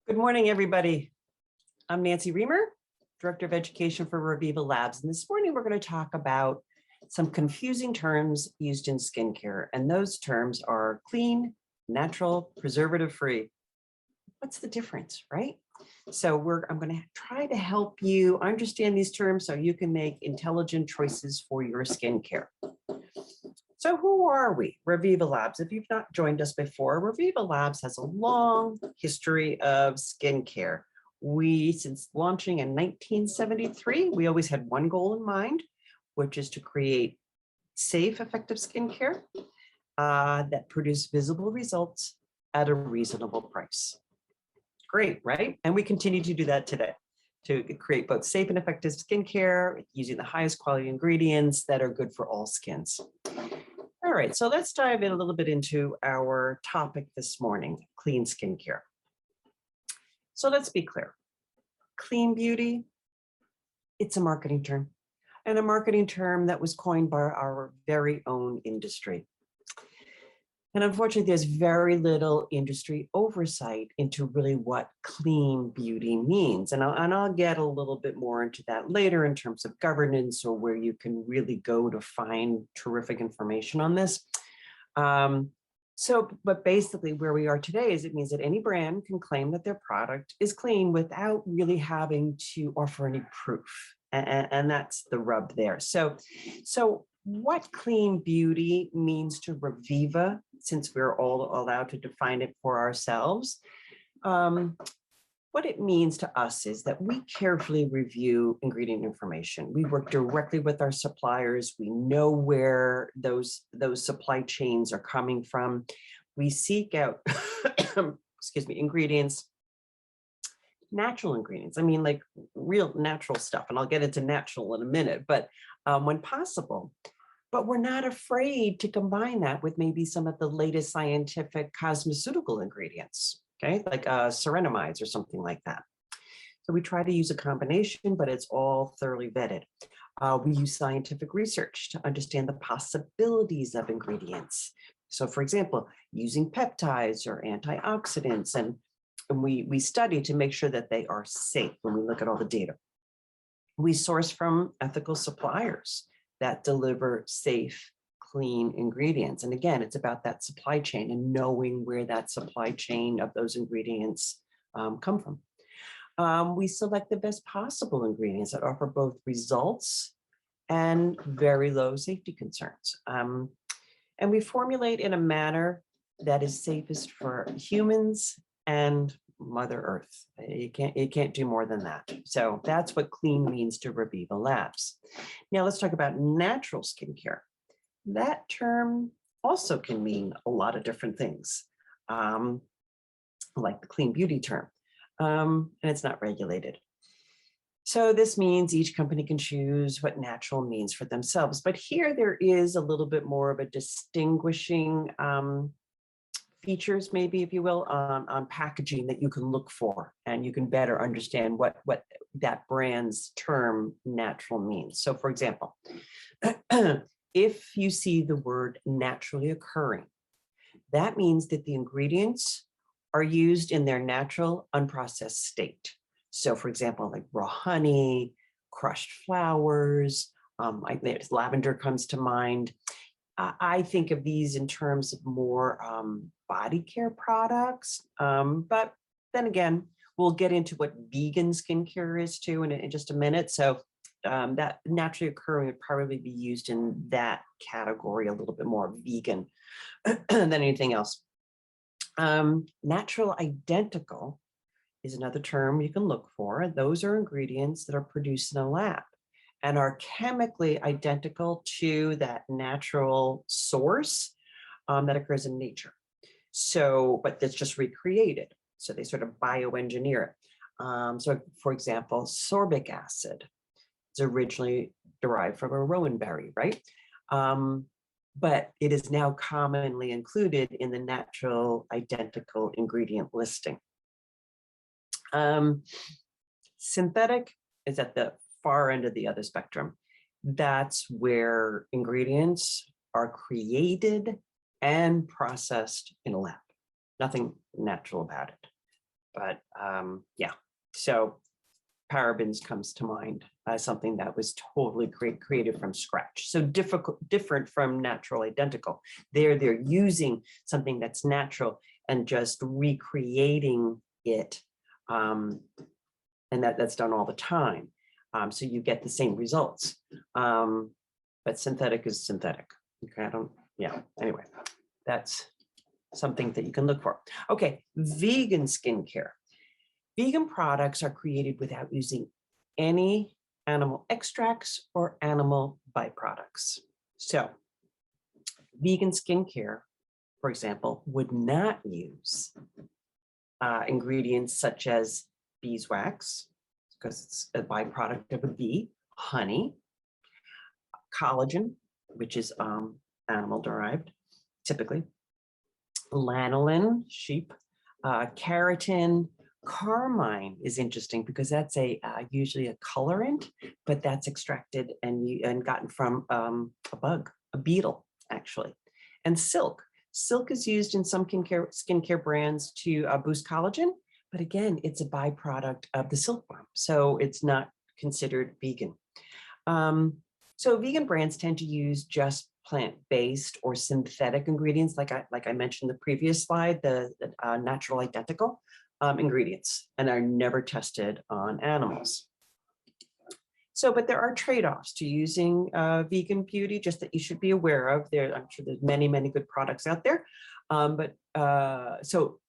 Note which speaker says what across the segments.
Speaker 1: Good morning, everybody. I'm Nancy Reamer, Director of Education for Reviva Labs. And this morning, we're going to talk about some confusing terms used in skincare. And those terms are clean, natural, preservative-free. What's the difference, right? So I'm going to try to help you understand these terms so you can make intelligent choices for your skincare. So who are we? Reviva Labs. If you've not joined us before, Reviva Labs has a long history of skincare. Since launching in 1973, we always had one goal in mind, which is to create safe, effective skincare that produce visible results at a reasonable price. Great, right? And we continue to do that today, to create both safe and effective skincare using the highest quality ingredients that are good for all skins. All right, so let's dive in a little bit into our topic this morning, clean skincare. So let's be clear. Clean beauty, it's a marketing term, and a marketing term that was coined by our very own industry. And unfortunately, there's very little industry oversight into really what clean beauty means. And I'll get a little bit more into that later in terms of governance or where you can really go to find terrific information on this. But basically where we are today is it means that any brand can claim that their product is clean without really having to offer any proof. And that's the rub there. So what clean beauty means to Reviva, since we're all allowed to define it for ourselves, what it means to us is that we carefully review ingredient information. We work directly with our suppliers. We know where those supply chains are coming from. We seek out, ingredients, natural ingredients. I mean, like real natural stuff. And I'll get into natural in a minute, but when possible. But we're not afraid to combine that with maybe some of the latest scientific cosmeceutical ingredients, okay, like ceramide or something like that. So we try to use a combination, but it's all thoroughly vetted. We use scientific research to understand the possibilities of ingredients. So for example, using peptides or antioxidants, and we study to make sure that they are safe when we look at all the data. We source from ethical suppliers that deliver safe, clean ingredients. And again, it's about that supply chain and knowing where that supply chain of those ingredients come from. We select the best possible ingredients that offer both results and very low safety concerns. And we formulate in a manner that is safest for humans and Mother Earth. You can't do more than that. So that's what clean means to Reviva Labs. Now let's talk about natural skincare. That term also can mean a lot of different things, like the clean beauty term, and it's not regulated. So this means each company can choose what natural means for themselves. But here there is a little bit more of a distinguishing features, maybe, if you will, on packaging that you can look for, and you can better understand what that brand's term natural means. So for example, if you see the word naturally occurring, that means that the ingredients are used in their natural unprocessed state. So for example, like raw honey, crushed flowers, lavender comes to mind. I think of these in terms of more body care products, but then again, we'll get into what vegan skincare is too in just a minute. So that naturally occurring would probably be used in that category, a little bit more vegan than anything else. Natural identical is another term you can look for. Those are ingredients that are produced in a lab and are chemically identical to that natural source that occurs in nature. So, but that's just recreated. So they sort of bioengineer it. So for example, sorbic acid is originally derived from a rowan berry, right? But it is now commonly included in the natural identical ingredient listing. Synthetic is at the far end of the other spectrum. That's where ingredients are created and processed in a lab. Nothing natural about it. but yeah, so parabens comes to mind as something that was totally created from scratch. So different from natural identical. They're using something that's natural and just recreating it. And that's done all the time. So you get the same results. But synthetic is synthetic. Okay, anyway, that's something that you can look for. Okay, vegan skincare. Vegan products are created without using any animal extracts or animal byproducts. So vegan skincare, for example, would not use ingredients such as beeswax, because it's a byproduct of a bee, honey, collagen, which is animal derived, typically, lanolin, sheep, keratin. Carmine is interesting because that's usually a colorant, but that's extracted and gotten from a bug, a beetle, actually. And silk. Silk is used in some skincare brands to boost collagen, but again, it's a byproduct of the silkworm, so it's not considered vegan. So vegan brands tend to use just plant-based or synthetic ingredients, like I mentioned in the previous slide, the natural identical ingredients, and are never tested on animals. So, but there are trade-offs to using vegan beauty, just that you should be aware of. I'm sure there's many, many good products out there. So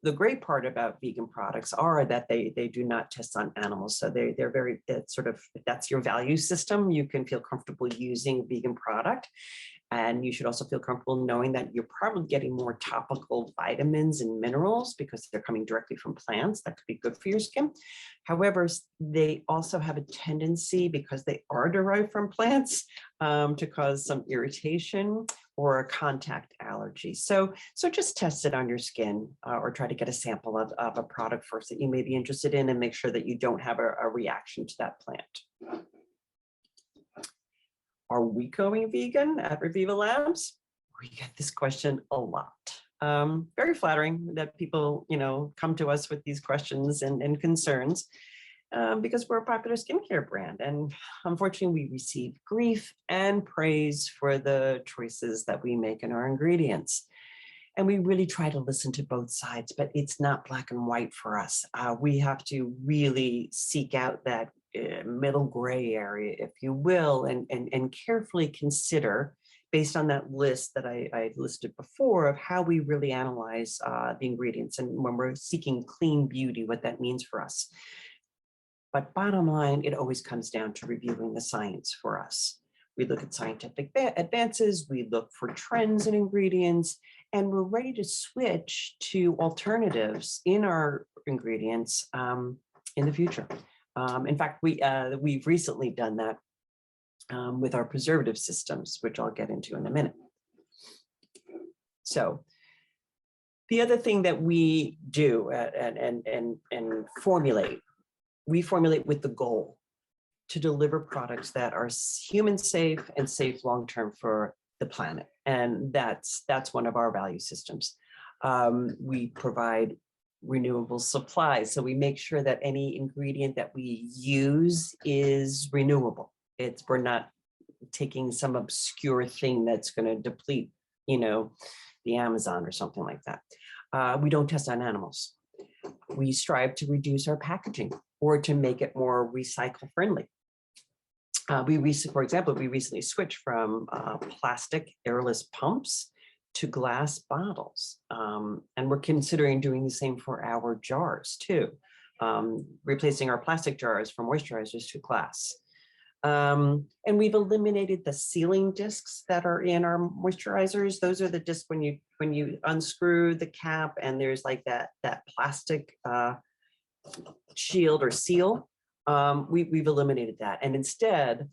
Speaker 1: the great part about vegan products are that they do not test on animals. So they're very, sort of, if that's your value system, you can feel comfortable using a vegan product. And you should also feel comfortable knowing that you're probably getting more topical vitamins and minerals because they're coming directly from plants. That could be good for your skin. However, they also have a tendency, because they are derived from plants, to cause some irritation or a contact allergy. So just test it on your skin or try to get a sample of a product first that you may be interested in, and make sure that you don't have a reaction to that plant. Are we going vegan at Reviva Labs? We get this question a lot. Very flattering that people, come to us with these questions and concerns because we're a popular skincare brand. And unfortunately, we receive grief and praise for the choices that we make in our ingredients. And we really try to listen to both sides, but it's not black and white for us. We have to really seek out that middle gray area, if you will, and carefully consider, based on that list that I listed before, of how we really analyze the ingredients, and when we're seeking clean beauty, what that means for us. But bottom line, it always comes down to reviewing the science for us. We look at scientific advances, we look for trends in ingredients, and we're ready to switch to alternatives in our ingredients in the future. In fact, we've recently done that with our preservative systems, which I'll get into in a minute. So the other thing that we do and formulate, we formulate with the goal to deliver products that are human safe and safe long-term for the planet. And that's one of our value systems. We provide renewable supplies. So we make sure that any ingredient that we use is renewable. We're not taking some obscure thing that's going to deplete, the Amazon or something like that. We don't test on animals. We strive to reduce our packaging or to make it more recycle friendly. For example, we recently switched from plastic airless pumps to glass bottles. And we're considering doing the same for our jars too, replacing our plastic jars from moisturizers to glass. And we've eliminated the sealing discs that are in our moisturizers. Those are the discs when you unscrew the cap and there's like that plastic shield or seal. We've eliminated that and instead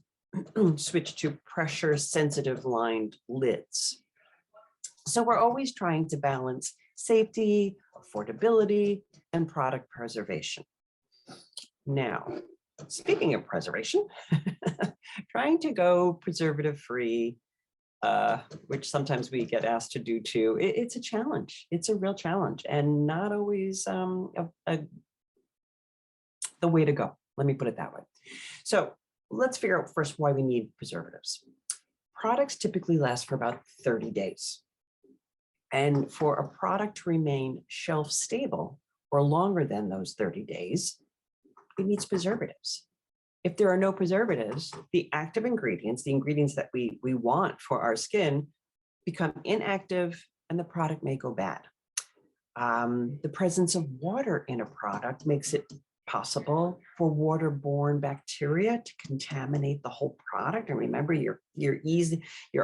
Speaker 1: switched to pressure sensitive lined lids. So we're always trying to balance safety, affordability, and product preservation. Now, speaking of preservation, trying to go preservative free which sometimes we get asked to do too. It's a challenge. It's a real challenge, and not always the way to go. Let me put it that way. So let's figure out first why we need preservatives. Products typically last for about 30 days. And for a product to remain shelf stable or longer than those 30 days, it needs preservatives. If there are no preservatives, the active ingredients, the ingredients that we want for our skin, become inactive and the product may go bad. The presence of water in a product makes it possible for waterborne bacteria to contaminate the whole product. And remember, you're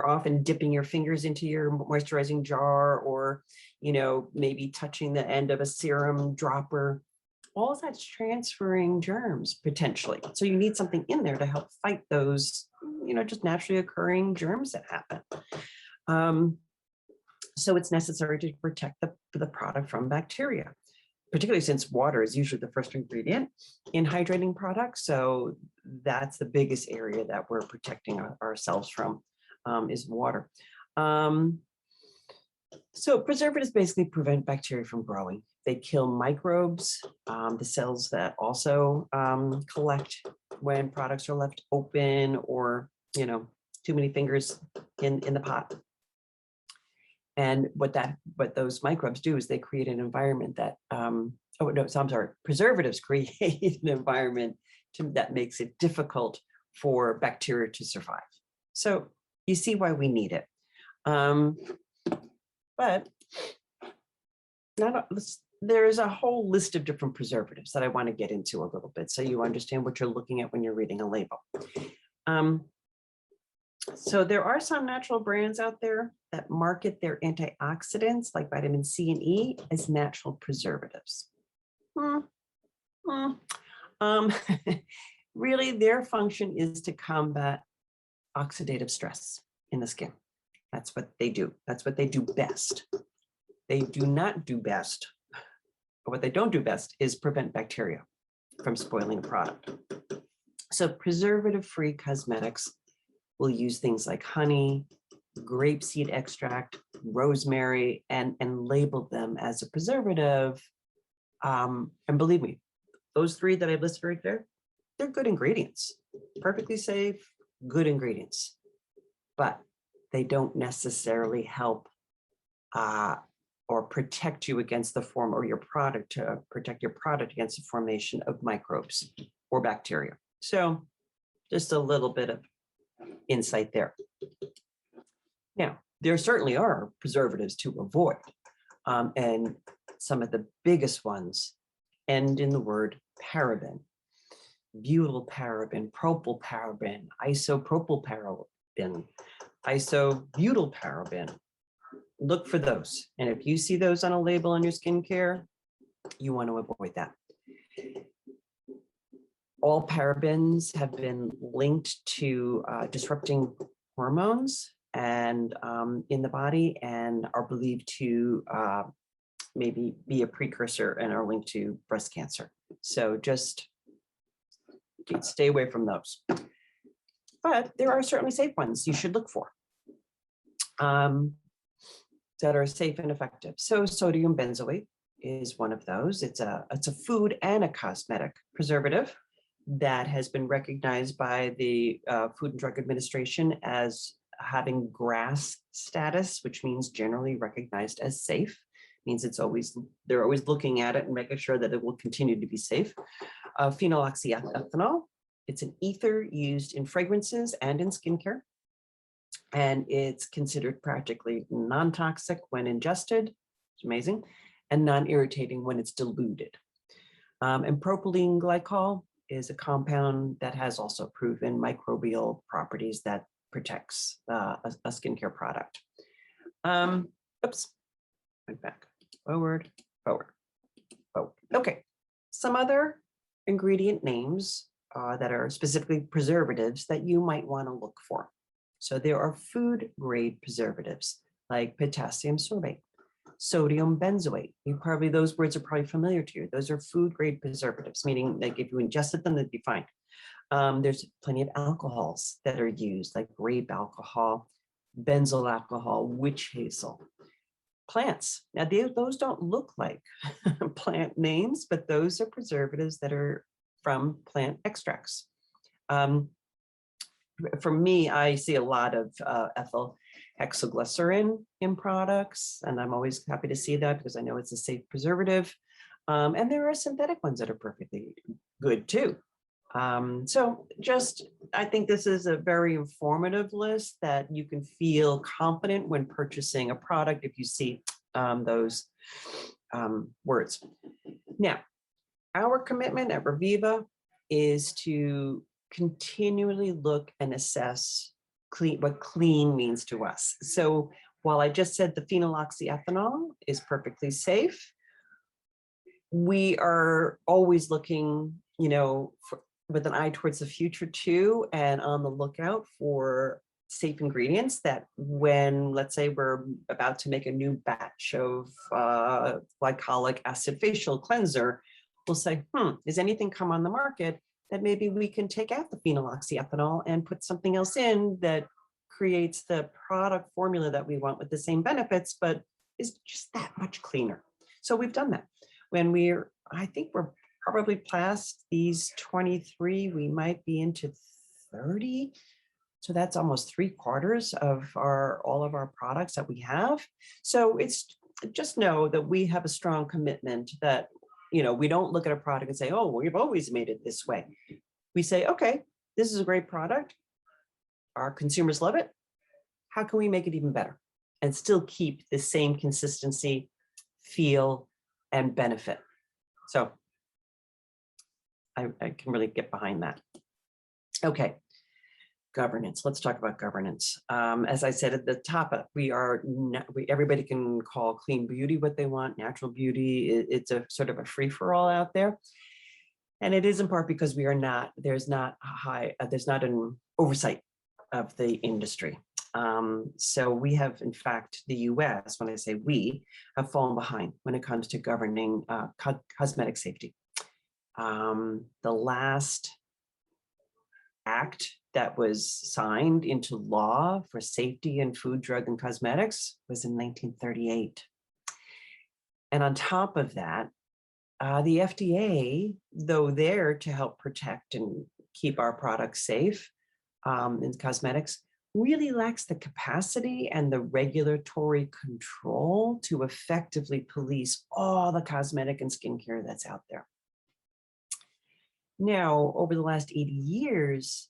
Speaker 1: often dipping your fingers into your moisturizing jar, or maybe touching the end of a serum dropper. All of that's transferring germs potentially. So you need something in there to help fight those, just naturally occurring germs that happen. So it's necessary to protect the product from bacteria, particularly since water is usually the first ingredient in hydrating products. So that's the biggest area that we're protecting ourselves from, is water. So preservatives basically prevent bacteria from growing. They kill microbes, the cells that also collect when products are left open, or too many fingers in the pot. And what those microbes do is they create an environment that preservatives create an environment that makes it difficult for bacteria to survive. So you see why we need it. But there's a whole list of different preservatives that I want to get into a little bit, so you understand what you're looking at when you're reading a label. So there are some natural brands out there that market their antioxidants like vitamin C and E as natural preservatives. Really, their function is to combat oxidative stress in the skin. That's what they do. That's what they do best. They do not do best, or what they don't do best is prevent bacteria from spoiling a product. So preservative-free cosmetics will use things like honey, grapeseed extract, rosemary, and label them as a preservative. And believe me, those three that I listed right there, they're good ingredients, perfectly safe, good ingredients, but they don't necessarily help or protect you against the form, or your product, to protect your product against the formation of microbes or bacteria. So just a little bit of insight there. Now, there certainly are preservatives to avoid, and some of the biggest ones end in the word paraben: butyl paraben, propyl paraben, isopropyl paraben, isobutyl paraben. Look for those. And if you see those on a label on your skincare, you want to avoid that. All parabens have been linked to disrupting hormones and in the body, and are believed to maybe be a precursor and are linked to breast cancer. So just stay away from those. But there are certainly safe ones you should look for that are safe and effective. So sodium benzoate is one of those. It's a food and a cosmetic preservative that has been recognized by the Food and Drug Administration as having GRAS status, which means generally recognized as safe. Means they're always looking at it and making sure that it will continue to be safe. Phenyloxyethanol, it's an ether used in fragrances and in skincare, and it's considered practically non-toxic when ingested. It's amazing, and non-irritating when it's diluted. And propylene glycol is a compound that has also proven microbial properties that protects a skincare product. Oops, went back, forward. Okay, some other ingredient names that are specifically preservatives that you might want to look for. So there are food grade preservatives like potassium sorbate, sodium benzoate. Those words are probably familiar to you. Those are food grade preservatives, meaning like if you ingested them, they'd be fine. There's plenty of alcohols that are used, like grape alcohol, benzyl alcohol, witch hazel. Plants. Now, those don't look like plant names, but those are preservatives that are from plant extracts. For me, I see a lot of ethyl hexaglycerin in products, and I'm always happy to see that because I know it's a safe preservative. And there are synthetic ones that are perfectly good too. So I think this is a very informative list that you can feel confident when purchasing a product if you see those words. Now, our commitment at Reviva is to continually look and assess what clean means to us. So while I just said the phenyloxyethanol is perfectly safe, we are always looking, with an eye towards the future too, and on the lookout for safe ingredients that when, let's say, we're about to make a new batch of glycolic acid facial cleanser, we'll say, is anything come on the market that maybe we can take out the phenyloxyethanol and put something else in that creates the product formula that we want with the same benefits, but is just that much cleaner. So we've done that. When I think we're probably past these 23, we might be into 30. So that's almost 3/4 of all of our products that we have. So it's just know that we have a strong commitment that, we don't look at a product and say, oh, well, we've always made it this way. We say, okay, this is a great product. Our consumers love it. How can we make it even better and still keep the same consistency, feel, and benefit? So I can really get behind that. Okay, governance. Let's talk about governance. As I said at the top, everybody can call clean beauty what they want, natural beauty. It's a sort of a free-for-all out there. And it is in part because there's not an oversight of the industry. So we have, in fact, the US, when I say we, have fallen behind when it comes to governing cosmetic safety. The last act that was signed into law for safety in food, drug, and cosmetics was in 1938. And on top of that, the FDA, though there to help protect and keep our products safe in cosmetics, really lacks the capacity and the regulatory control to effectively police all the cosmetic and skincare that's out there. Now, over the last 80 years,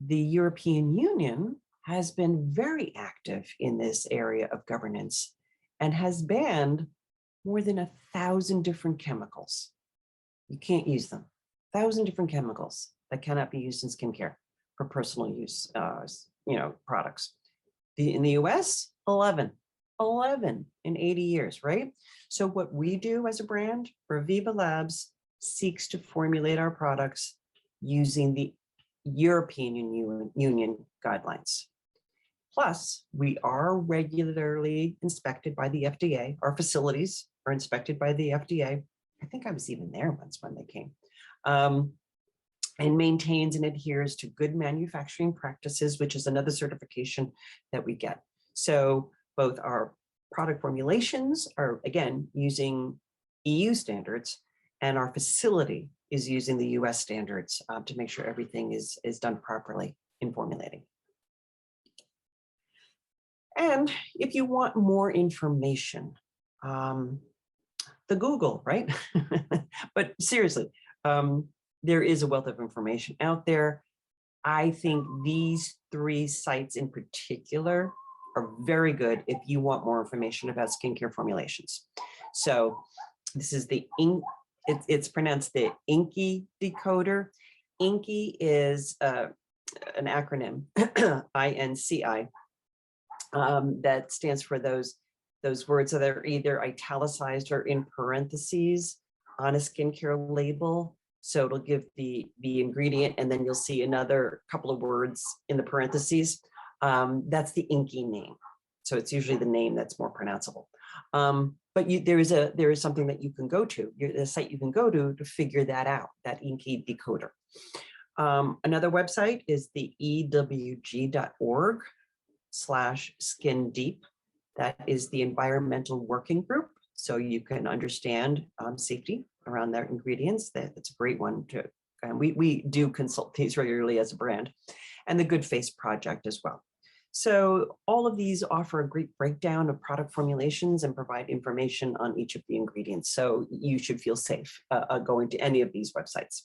Speaker 1: the European Union has been very active in this area of governance and has banned more than 1,000 different chemicals. You can't use them. 1,000 different chemicals that cannot be used in skincare for personal use, products. In the US, 11 in 80 years, right? So what we do as a brand, Reviva Labs, seeks to formulate our products using the European Union guidelines. Plus, we are regularly inspected by the FDA. Our facilities are inspected by the FDA. I think I was even there once when they came. And maintains and adheres to good manufacturing practices, which is another certification that we get. So both our product formulations are, again, using EU standards, and our facility is using the US standards to make sure everything is done properly in formulating. And if you want more information, the Google, right? But seriously, there is a wealth of information out there. I think these 3 sites in particular are very good if you want more information about skincare formulations. So this is it's pronounced the INCI decoder. INCI is an acronym, INCI, that stands for those words that are either italicized or in parentheses on a skincare label. So it'll give the ingredient, and then you'll see another couple of words in the parentheses. That's the INCI name. So it's usually the name that's more pronounceable. But there is something that you can go to, a site you can go to figure that out, that INCI decoder. Another website is the ewg.org. skin deep. That is the environmental working group. So you can understand safety around their ingredients. That's a great one to, and we do consult these regularly as a brand, and the Good Face Project as well. So all of these offer a great breakdown of product formulations and provide information on each of the ingredients. So you should feel safe going to any of these websites.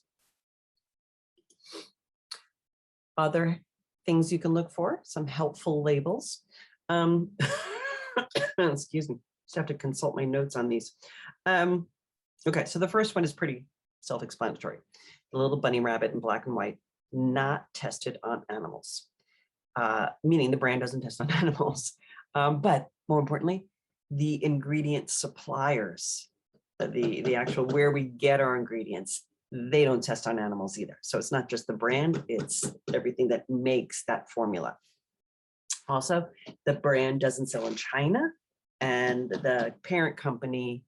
Speaker 1: Other things you can look for, some helpful labels. Excuse me, just have to consult my notes on these. Okay, so the first one is pretty self-explanatory. The little bunny rabbit in black and white, not tested on animals. Meaning the brand doesn't test on animals. But more importantly, the ingredient suppliers, the actual where we get our ingredients, they don't test on animals either. So it's not just the brand, it's everything that makes that formula. Also, the brand doesn't sell in China, and the parent company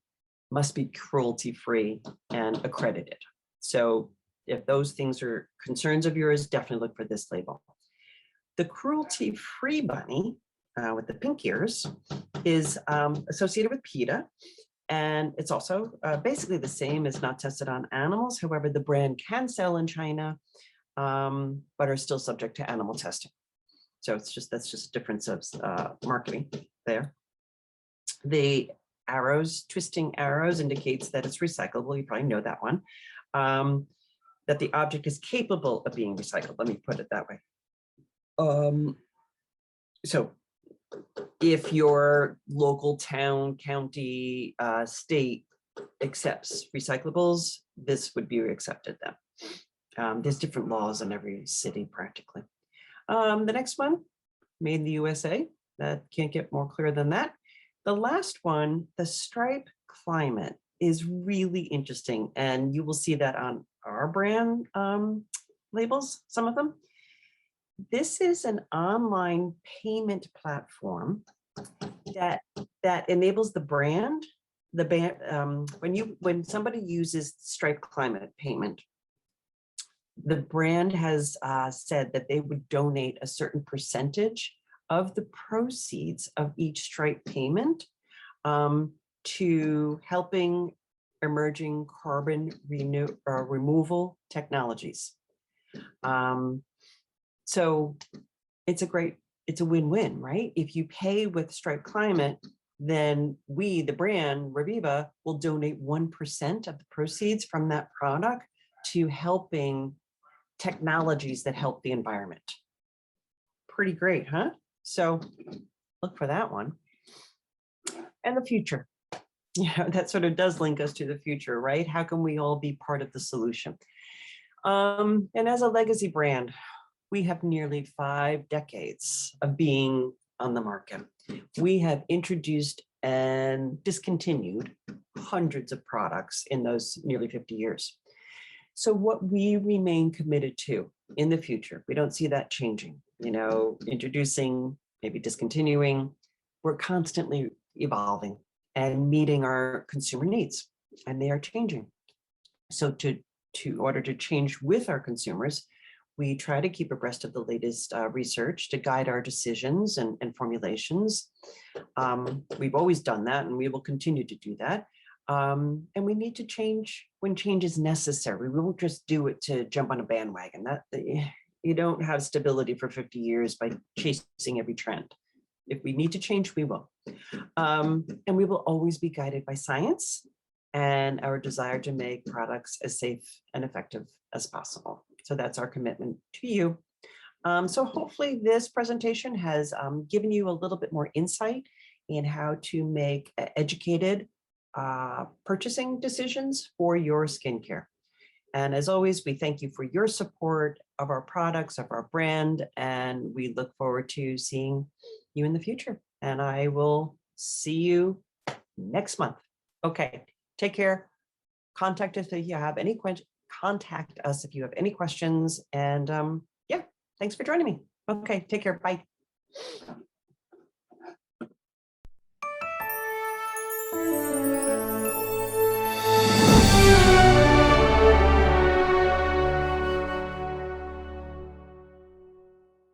Speaker 1: must be cruelty-free and accredited. So if those things are concerns of yours, definitely look for this label. The cruelty-free bunny with the pink ears is associated with PETA, and it's also basically the same as not tested on animals. However, the brand can sell in China, but are still subject to animal testing. So it's just, that's just a difference of marketing there. The arrows, twisting arrows, indicates that it's recyclable. You probably know that one. That the object is capable of being recycled. Let me put it that way. So if your local town, county, state accepts recyclables, this would be accepted then. There's different laws in every city practically. The next one, made in the USA. That can't get more clear than that. The last one, the stripe climate, is really interesting, and you will see that on our brand labels, some of them. This is an online payment platform that enables the brand. When somebody uses Stripe Climate payment, the brand has said that they would donate a certain percentage of the proceeds of each Stripe payment to helping emerging carbon removal technologies. So it's a win-win, right? If you pay with Stripe Climate, then we, the brand, Reviva, will donate 1% of the proceeds from that product to helping technologies that help the environment. Pretty great, huh? So look for that one. And the future. Yeah, that sort of does link us to the future, right? How can we all be part of the solution? And as a legacy brand, we have nearly 5 decades of being on the market. We have introduced and discontinued hundreds of products in those nearly 50 years. So what we remain committed to in the future, we don't see that changing, introducing, maybe discontinuing. We're constantly evolving and meeting our consumer needs, and they are changing. So in order to change with our consumers, we try to keep abreast of the latest research to guide our decisions and formulations. We've always done that, and we will continue to do that. And we need to change when change is necessary. We won't just do it to jump on a bandwagon. You don't have stability for 50 years by chasing every trend. If we need to change, we will. And we will always be guided by science and our desire to make products as safe and effective as possible. So that's our commitment to you. So hopefully this presentation has given you a little bit more insight in how to make educated purchasing decisions for your skincare. And as always, we thank you for your support of our products, of our brand, and we look forward to seeing you in the future. And I will see you next month. Okay, take care. Contact us if you have any questions. Contact us if you have any questions. And yeah, thanks for joining me. Okay, take care. Bye.